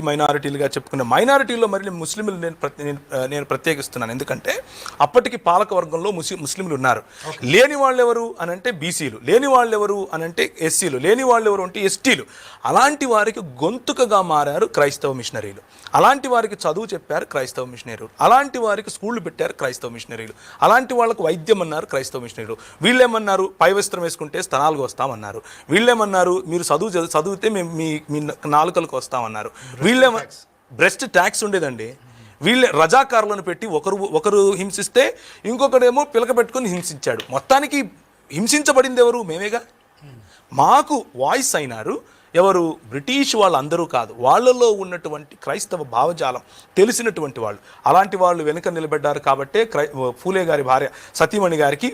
మైనారిటీలుగా చెప్పుకునే మైనారిటీల్లో మరి ముస్లింలు నేను ప్రత్యేకిస్తున్నాను. ఎందుకంటే అప్పటికి పాలక వర్గంలో ముస్లింలు ఉన్నారు. లేని వాళ్ళు ఎవరు అని అంటే బీసీలు, లేని వాళ్ళు ఎవరు అని అంటే ఎస్సీలు, లేని వాళ్ళు ఎవరు అంటే ఎస్టీలు. అలాంటి వారికి గొంతుకగా మారారు క్రైస్తవ మిషనరీలు. అలాంటి వారికి చదువు చెప్పారు క్రైస్తవ మిషనరీలు. అలాంటి వారికి స్కూళ్ళు పెట్టారు క్రైస్తవ మిషనరీలు. అలాంటి వాళ్ళకు వైద్యం అన్నారు క్రైస్తవ మిషనరీలు. వీళ్ళేమన్నారు, పై వస్త్రం వేసుకుంటే స్తనాలకు వస్తామన్నారు. వీళ్ళేమన్నారు, మీరు చదివితే మేము మీ నాలుకలకు వస్తామన్నారు. వీళ్ళేమో బ్రెస్ట్ ట్యాక్స్ ఉండేదండి. వీళ్ళే రజాకారులను పెట్టి ఒకరు హింసిస్తే ఇంకొకడేమో పిలక పెట్టుకుని హింసించాడు. మొత్తానికి హింసించబడింది ఎవరు? మేమేగా. మాకు వాయిస్ అయినారు ఎవరు? బ్రిటిష్ వాళ్ళందరూ కాదు, వాళ్ళలో ఉన్నటువంటి క్రైస్తవ భావజాలం తెలిసినటువంటి వాళ్ళు. అలాంటి వాళ్ళు వెనుక నిలబడ్డారు కాబట్టే ఫూలే గారి భార్య సతీమణి గారికి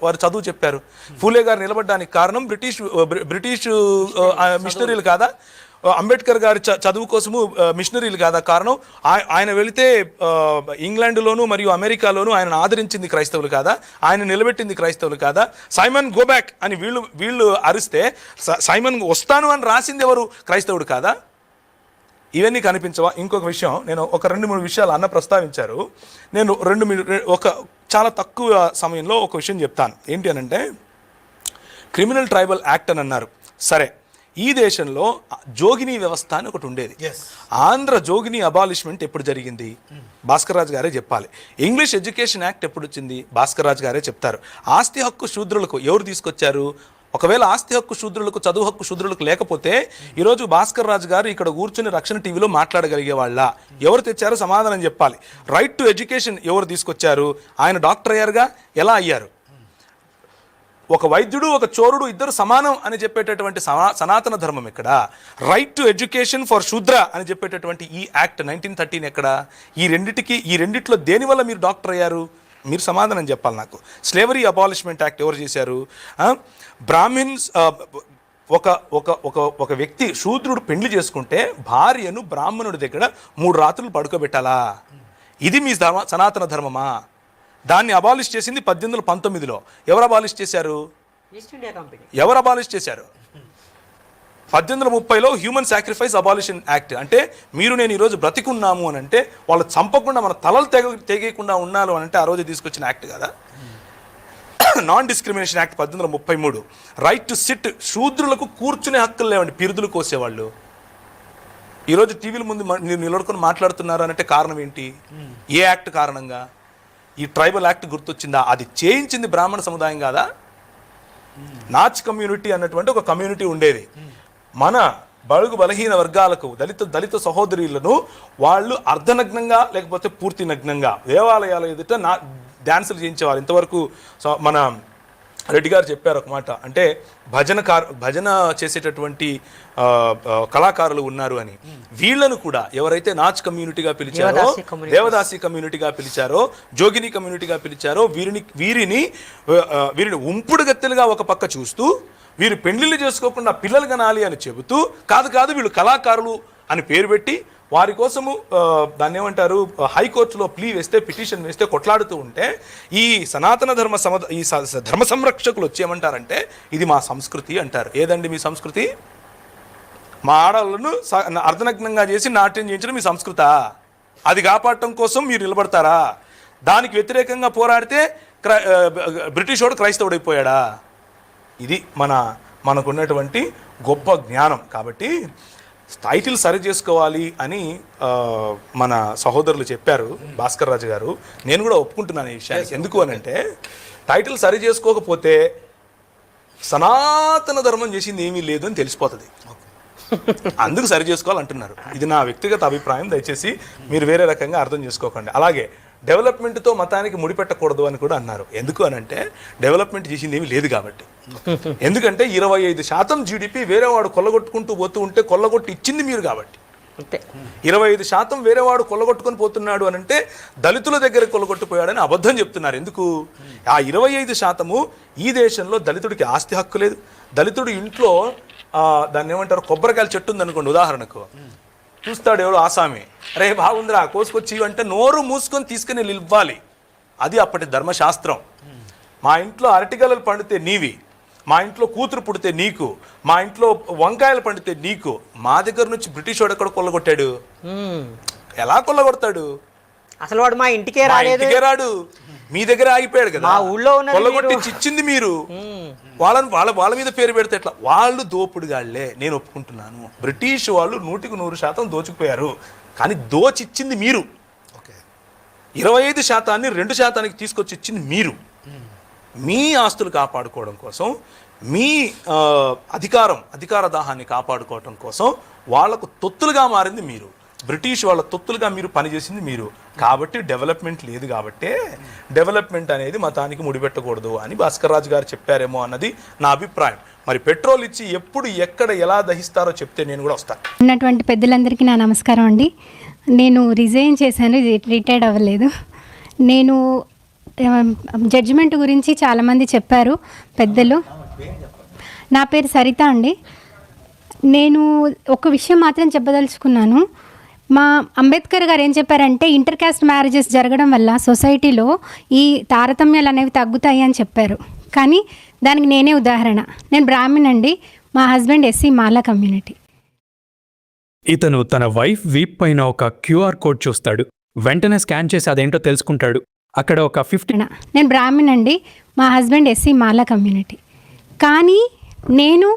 వారు చదువు చెప్పారు. ఫూలే గారు నిలబడ్డానికి కారణం బ్రిటిష్ మిషనరీలు కాదా? అంబేద్కర్ గారి చదువు కోసము మిషనరీలు కాదా కారణం? ఆయన వెళితే ఇంగ్లాండ్లోను మరియు అమెరికాలోను ఆయన ఆదరించింది క్రైస్తవులు కాదా? ఆయన నిలబెట్టింది క్రైస్తవులు కాదా? సైమన్ గోబ్యాక్ అని వీళ్ళు అరిస్తే సైమన్ వస్తాను అని రాసింది ఎవరు? క్రైస్తవుడు కాదా? ఇవన్నీ కనిపించవా? ఇంకొక విషయం, నేను ఒక 2-3 విషయాలు అన్న ప్రస్తావించారు. నేను చాలా తక్కువ సమయంలో ఒక విషయం చెప్తాను. ఏంటి అని అంటే, క్రిమినల్ ట్రైబల్ యాక్ట్ అని అన్నారు. సరే, ఈ దేశంలో జోగిని వ్యవస్థ అని ఒకటి ఉండేది. ఆంధ్ర జోగిని అబాలిష్మెంట్ ఎప్పుడు జరిగింది? భాస్కర్ రాజు గారే చెప్పాలి. ఇంగ్లీష్ ఎడ్యుకేషన్ యాక్ట్ ఎప్పుడు వచ్చింది? భాస్కర్ రాజు గారే చెప్తారు. ఆస్తి హక్కు శూద్రులకు ఎవరు తీసుకొచ్చారు? ఒకవేళ ఆస్తి హక్కు శూద్రులకు, చదువు హక్కు శూద్రులకు లేకపోతే ఈరోజు భాస్కర్ రాజు గారు ఇక్కడ కూర్చుని రక్షణ టీవీలో మాట్లాడగలిగే వాళ్ళ? ఎవరు తెచ్చారో సమాధానం చెప్పాలి. రైట్ టు ఎడ్యుకేషన్ ఎవరు తీసుకొచ్చారు? ఆయన డాక్టర్ అయ్యారుగా, ఎలా అయ్యారు? ఒక వైద్యుడు, ఒక చోరుడు ఇద్దరు సమానం అని చెప్పేటటువంటి సనాతన ధర్మం ఎక్కడ? రైట్ టు ఎడ్యుకేషన్ ఫర్ శూద్ర అని చెప్పేటటువంటి ఈ యాక్ట్ 1913 ఎక్కడ? ఈ రెండిట్లో దేనివల్ల మీరు డాక్టర్ అయ్యారు? మీరు సమాధానం చెప్పాలి నాకు. స్లేవరీ అబాలిష్మెంట్ యాక్ట్ ఎవరు చేశారు? బ్రాహ్మిన్స్ ఒక వ్యక్తి శూద్రుడు పెళ్లి చేసుకుంటే భార్యను బ్రాహ్మణుడి దగ్గర 3 రాత్రులు పడుకోబెట్టాలా? ఇది మీ సనాతన ధర్మమా? దాన్ని అబాలిష్ చేసింది 1819లో. ఎవరు అబాలిష్ చేశారు? ఎవరు అబాలిష్ చేశారు? 1830లో హ్యూమన్ సాక్రిఫైస్ అబాలిషన్ యాక్ట్. అంటే మీరు నేను ఈరోజు బ్రతికున్నాము అని అంటే వాళ్ళు చంపకుండా మన తలలు తెగేయకుండా ఉన్నారు అని అంటే ఆ రోజు తీసుకొచ్చిన యాక్ట్ కదా. Non discrimination act 1833. Right to sit, శూద్రులకు కూర్చునే హక్కులు లేవండి, పిరుదులు కోసేవాళ్ళు. ఈరోజు టీవీల ముందు మీరు నిలబడుకొని మాట్లాడుతున్నారు అంటే కారణం ఏంటి? ఏ యాక్ట్ కారణంగా? ఈ ట్రైబల్ యాక్ట్ గుర్తొచ్చిందా? అది చేయించింది బ్రాహ్మణ సముదాయం కాదా? నాచ్ కమ్యూనిటీ అన్నటువంటి ఒక కమ్యూనిటీ ఉండేది. మన బడుగు బలహీన వర్గాలకు, దళిత సహోదరులను వాళ్ళు అర్ధనగ్నంగా లేకపోతే పూర్తి నగ్నంగా దేవాలయాల ఎదుట డాన్సులు చేయించేవారు. ఇంతవరకు మన రెడ్డి గారు చెప్పారు ఒక మాట, అంటే భజన చేసేటటువంటి కళాకారులు ఉన్నారు అని. వీళ్ళను కూడా ఎవరైతే నాచ్ కమ్యూనిటీగా పిలిచారో, దేవదాసి కమ్యూనిటీగా పిలిచారో, జోగిని కమ్యూనిటీగా పిలిచారో వీరిని ఉంపుడు గత్తెలుగా ఒక పక్క చూస్తూ, వీరు పెళ్లిళ్ళు చేసుకోకుండా పిల్లలు కనాలి అని చెబుతూ, కాదు వీళ్ళు కళాకారులు అని పేరు పెట్టి వారి కోసము దాన్ని ఏమంటారు, హైకోర్టులో పిటిషన్ వేస్తే కొట్లాడుతూ ఉంటే ఈ సనాతన ధర్మ సంరక్షకులు వచ్చి ఏమంటారంటే ఇది మా సంస్కృతి అంటారు. ఏదండి మీ సంస్కృతి? మా ఆడవాళ్ళను అర్ధనగ్నంగా చేసి నాట్యం చేయించడం మీ సంస్కృతా? అది కాపాడటం కోసం మీరు నిలబడతారా? దానికి వ్యతిరేకంగా పోరాడితే బ్రిటిష్ వాడు క్రైస్తవుడైపోయాడా? ఇది మనకున్నటువంటి గొప్ప జ్ఞానం. కాబట్టి టైటిల్ సరి చేసుకోవాలి అని మన సహోదరులు చెప్పారు, భాస్కర్ రాజు గారు. నేను కూడా ఒప్పుకుంటున్నాను ఈ విషయానికి. ఎందుకు అని అంటే, టైటిల్ సరి చేసుకోకపోతే సనాతన ధర్మం చేసింది ఏమీ లేదు అని తెలిసిపోతుంది. అందుకు సరి చేసుకోవాలంటున్నారు. ఇది నా వ్యక్తిగత అభిప్రాయం, దయచేసి మీరు వేరే రకంగా అర్థం చేసుకోకండి. అలాగే డెవలప్మెంట్తో మతానికి ముడిపెట్టకూడదు అని కూడా అన్నారు. ఎందుకు అని అంటే, డెవలప్మెంట్ చేసింది ఏమీ లేదు కాబట్టి. ఎందుకంటే 25% జీడిపి వేరేవాడు కొల్లగొట్టుకుంటూ పోతూ ఉంటే కొల్లగొట్టి ఇచ్చింది మీరు కాబట్టి. 25% వేరేవాడు కొల్లగొట్టుకొని పోతున్నాడు అని అంటే దళితుల దగ్గర కొల్లగొట్టుపోయాడని అబద్ధం చెప్తున్నారు. ఎందుకు? ఆ 25% ఈ దేశంలో దళితుడికి ఆస్తి హక్కు లేదు. దళితుడు ఇంట్లో దాన్ని ఏమంటారు, కొబ్బరికాయల చెట్టు ఉందనుకోండి ఉదాహరణకు, చూస్తాడు ఎవడు ఆసామి, అరే బాగుందిరా కోసుకొచ్చి అంటే నోరు మూసుకొని తీసుకుని ఇవ్వాలి. అది అప్పటి ధర్మశాస్త్రం. మా ఇంట్లో అరటిగలలు పండితే నీవి, మా ఇంట్లో కూతురు పుడితే నీకు, మా ఇంట్లో వంకాయలు పండితే నీకు. మా దగ్గర నుంచి బ్రిటిష్ వాడు ఎక్కడ కొల్లగొట్టాడు? ఎలా కొల్లగొడతాడు? అసలు వాడు మా ఇంటికే రాడు, మీ దగ్గర ఆగిపోయాడు కదా. కొల్లగొట్టించి ఇచ్చింది మీరు. వాళ్ళ మీద పేరు పెడితే ఎట్లా? వాళ్ళు దోపుడుగాళ్లే, నేను ఒప్పుకుంటున్నాను. బ్రిటిష్ వాళ్ళు 100% దోచుకుపోయారు, కానీ దోచిచ్చింది మీరు. 25% 2% తీసుకొచ్చి ఇచ్చింది మీరు. మీ ఆస్తులు కాపాడుకోవడం కోసం, మీ అధికార దాహాన్ని కాపాడుకోవడం కోసం వాళ్లకు తొత్తులుగా మారింది మీరు. బ్రిటిష్ వాళ్ళ తొత్తులుగా మీరు పనిచేసింది మీరు. కాబట్టి డెవలప్మెంట్ లేదు. కాబట్టే డెవలప్మెంట్ అనేది మతానికి ముడిపెట్టకూడదు అని భాస్కర్ రాజు గారు చెప్పారేమో అన్నది నా అభిప్రాయం. మరి పెట్రోల్ ఇచ్చి ఎప్పుడు ఎక్కడ ఎలా దహిస్తారో చెప్తే నేను కూడా వస్తాను. ఉన్నటువంటి పెద్దలందరికీ నా నమస్కారం అండి. నేను రిజైన్ చేశాను, రిటైర్డ్ అవ్వలేదు. నేను జడ్జిమెంట్ గురించి చాలామంది చెప్పారు పెద్దలు. నా పేరు సరిత అండి. నేను ఒక విషయం మాత్రం చెప్పదలుచుకున్నాను. మా అంబేద్కర్ గారు ఏం చెప్పారంటే ఇంటర్ కాస్ట్ మ్యారేజెస్ జరగడం వల్ల సొసైటీలో ఈ తారతమ్యాలు అనేవి తగ్గుతాయి అని చెప్పారు. కానీ దానికి నేనే ఉదాహరణ. నేను బ్రాహ్మణ్ అండి, మా హస్బెండ్ ఎస్సీ మాలా కమ్యూనిటీ. ఇతను తన వైఫ్ వీప్ పైన ఒక క్యూఆర్ కోడ్ చూస్తాడు. వెంటనే స్కాన్ చేసి అదేంటో తెలుసుకుంటాడు. అక్కడ ఒక 50. నేను బ్రాహ్మణ్ అండి, మా హస్బెండ్ ఎస్సీ మాలా కమ్యూనిటీ. కానీ నేను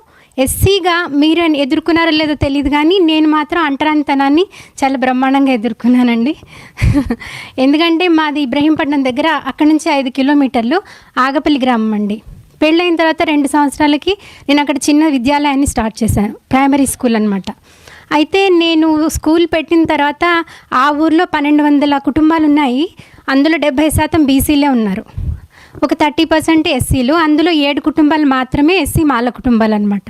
ఎస్సీగా మీరు ఎదుర్కొన్నారో లేదో తెలియదు, కానీ నేను మాత్రం అంటరానితనాన్ని చాలా బ్రహ్మాండంగా ఎదుర్కొన్నానండి. ఎందుకంటే మాది ఇబ్రహీంపట్నం దగ్గర, అక్కడ నుంచి 5 కిలోమీటర్లు ఆగపల్లి గ్రామం అండి. పెళ్ళైన తర్వాత 2 సంవత్సరాలకి నేను అక్కడ చిన్న విద్యాలయాన్ని స్టార్ట్ చేశాను, ప్రైమరీ స్కూల్ అనమాట. అయితే నేను స్కూల్ పెట్టిన తర్వాత ఆ ఊర్లో 1200 కుటుంబాలు ఉన్నాయి. అందులో 70% బీసీలే ఉన్నారు, ఒక 30% ఎస్సీలు. అందులో 7 కుటుంబాలు మాత్రమే ఎస్సీ మాల కుటుంబాలు అనమాట.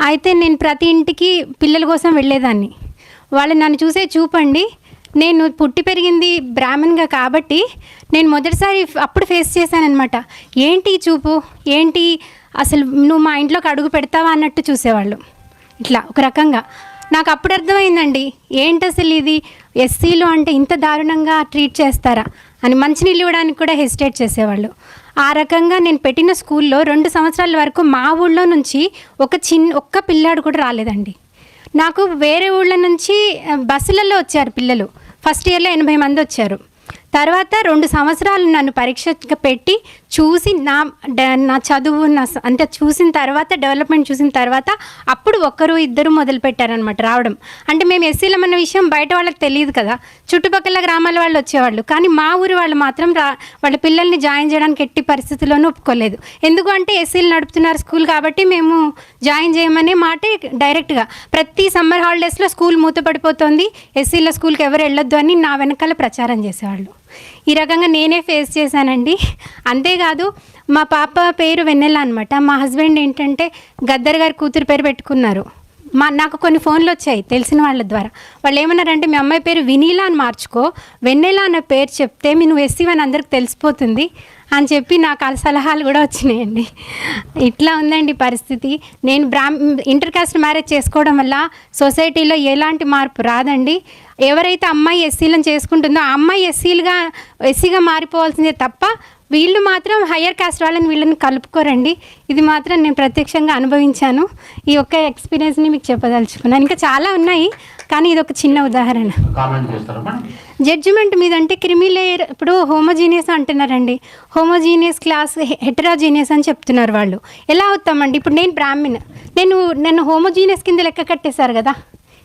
అయితే నేను ప్రతి ఇంటికి పిల్లల కోసం వెళ్ళేదాన్ని. వాళ్ళు నన్ను చూసే చూపండి, నేను పుట్టి పెరిగింది బ్రాహ్మణ్గా కాబట్టి నేను మొదటిసారి అప్పుడు ఫేస్ చేశానమాట. ఏంటి చూపు, ఏంటి అసలు నువ్వు మా ఇంట్లోకి అడుగు పెడతావా అన్నట్టు చూసేవాళ్ళు. ఇట్లా ఒక రకంగా నాకు అప్పుడు అర్థమైందండి, ఏంటి అసలు ఇది, ఎస్సీలు అంటే ఇంత దారుణంగా ట్రీట్ చేస్తారా అని. మంచినీళ్ళు ఇవ్వడానికి కూడా హెసిటేట్ చేసేవాళ్ళు. ఆ రకంగా నేను పెట్టిన స్కూల్లో 2 సంవత్సరాల వరకు మా ఊళ్ళో నుంచి ఒక్క పిల్లాడు కూడా రాలేదండి. నాకు వేరే ఊళ్ళ నుంచి బస్సులలో వచ్చారు పిల్లలు. ఫస్ట్ ఇయర్లో 80 మంది వచ్చారు. తర్వాత 2 సంవత్సరాలు నన్ను పరీక్షగా పెట్టి చూసి నా చదువు అంటే చూసిన తర్వాత, డెవలప్మెంట్ చూసిన తర్వాత అప్పుడు 1-2 మొదలుపెట్టారనమాట రావడం. అంటే మేము ఎస్సీలం అన్న విషయం బయట వాళ్ళకి తెలియదు కదా, చుట్టుపక్కల గ్రామాల వాళ్ళు వచ్చేవాళ్ళు. కానీ మా ఊరి వాళ్ళు మాత్రం వాళ్ళ పిల్లల్ని జాయిన్ చేయడానికి ఎట్టి పరిస్థితుల్లోనూ ఒప్పుకోలేదు. ఎందుకు అంటే ఎస్సీలు నడుపుతున్నారు స్కూల్ కాబట్టి మేము జాయిన్ చేయమనే మాటే డైరెక్ట్గా. ప్రతి సమ్మర్ హాలిడేస్లో స్కూల్ మూతపడిపోతుంది, ఎస్సీల స్కూల్కి ఎవరు వెళ్ళొద్దు అని నా వెనకాల ప్రచారం చేసేవాళ్ళు. ఈ రకంగా నేనే ఫేస్ చేశానండి. అంతేకాదు మా పాప పేరు వెన్నెల అనమాట. మా హస్బెండ్ ఏంటంటే గద్దర్ గారి కూతురు పేరు పెట్టుకున్నారు. నాకు కొన్ని ఫోన్లు వచ్చాయి తెలిసిన వాళ్ళ ద్వారా. వాళ్ళు ఏమన్నారంటే మీ అమ్మాయి పేరు వినీలా అని మార్చుకో, వెన్నెల అన్న పేరు చెప్తే నువ్వు ఎస్సీ అని అందరికి తెలిసిపోతుంది అని చెప్పి నాకు ఆ సలహాలు కూడా వచ్చినాయండి. ఇట్లా ఉందండి పరిస్థితి. నేను ఇంటర్ కాస్ట్ మ్యారేజ్ చేసుకోవడం వల్ల సొసైటీలో ఎలాంటి మార్పు రాదండి. ఎవరైతే అమ్మాయి ఎస్సీలను చేసుకుంటుందో ఆ అమ్మాయి ఎస్సీగా మారిపోవాల్సిందే తప్ప వీళ్ళు మాత్రం హయ్యర్ కాస్ట్ వాళ్ళని వీళ్ళని కలుపుకోరండి. ఇది మాత్రం నేను ప్రత్యక్షంగా అనుభవించాను. ఈ ఒక్క ఎక్స్పీరియన్స్ని మీకు చెప్పదలుచుకున్నాను. ఇంకా చాలా ఉన్నాయి, కానీ ఇది ఒక చిన్న ఉదాహరణ. జడ్జిమెంట్ మీద అంటే క్రిమిలేయర్, ఇప్పుడు హోమోజీనియస్ అంటున్నారండి. హోమోజీనియస్ క్లాస్, హెటరోజీనియస్ అని చెప్తున్నారు వాళ్ళు. ఎలా అవుతామండి? ఇప్పుడు నేను బ్రాహ్మణ్, నన్ను హోమోజీనియస్ కింద లెక్క కట్టేశారు కదా,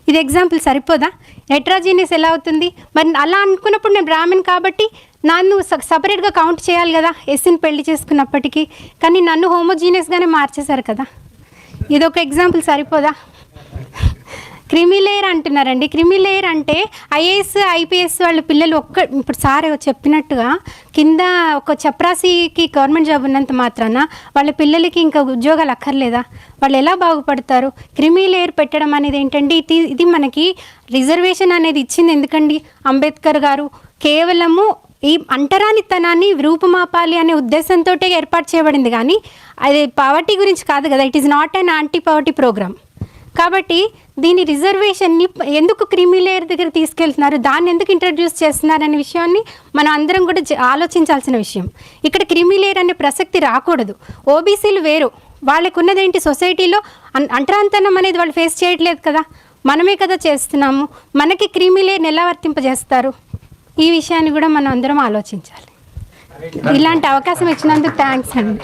ఇది ఎగ్జాంపుల్ సరిపోదా? హెటరోజీనియస్ ఎలా అవుతుంది? మరి అలా అనుకున్నప్పుడు నేను బ్రాహ్మణ్ కాబట్టి నన్ను సపరేట్గా కౌంట్ చేయాలి కదా ఎస్సీని పెళ్లి చేసుకున్నప్పటికీ. కానీ నన్ను హోమోజీనియస్గానే మార్చేశారు కదా, ఇదొక ఎగ్జాంపుల్ సరిపోదా? క్రిమిలేయర్ అంటున్నారండి. క్రిమిలేయర్ అంటే ఐఏఎస్ ఐపీఎస్ వాళ్ళ పిల్లలు ఇప్పుడు సార్ చెప్పినట్టుగా కింద ఒక చప్రాసీకి గవర్నమెంట్ జాబ్ ఉన్నంత మాత్రాన వాళ్ళ పిల్లలకి ఇంకా ఉద్యోగాలు అక్కర్లేదా? వాళ్ళు ఎలా బాగుపడతారు? క్రిమిలేయర్ పెట్టడం అనేది ఏంటంటే ఇది మనకి రిజర్వేషన్ అనేది ఇచ్చింది ఎందుకండి? అంబేద్కర్ గారు కేవలము ఈ అంటరానితనాన్ని రూపుమాపాలి అనే ఉద్దేశంతో ఏర్పాటు చేయబడింది, కానీ అది పవర్టీ గురించి కాదు కదా. It is not an anti poverty program. కాబట్టి దీని రిజర్వేషన్ని ఎందుకు క్రిమిలేయర్ దగ్గర తీసుకెళ్తున్నారు, దాన్ని ఎందుకు ఇంట్రడ్యూస్ చేస్తున్నారు అనే విషయాన్ని మనం అందరం కూడా ఆలోచించాల్సిన విషయం. ఇక్కడ క్రిమిలేయర్ అనే ప్రసక్తి రాకూడదు. ఓబీసీలు వేరు, వాళ్ళకు ఉన్నదేంటి సొసైటీలో అంటరాంతనం అనేది వాళ్ళు ఫేస్ చేయట్లేదు కదా, మనమే కదా చేస్తున్నాము. మనకి క్రిమిలేని ఎలా వర్తింపజేస్తారు? ఈ విషయాన్ని కూడా మనం అందరం ఆలోచించాలి. ఇలాంటి అవకాశం ఇచ్చినందుకు థ్యాంక్స్ అండి.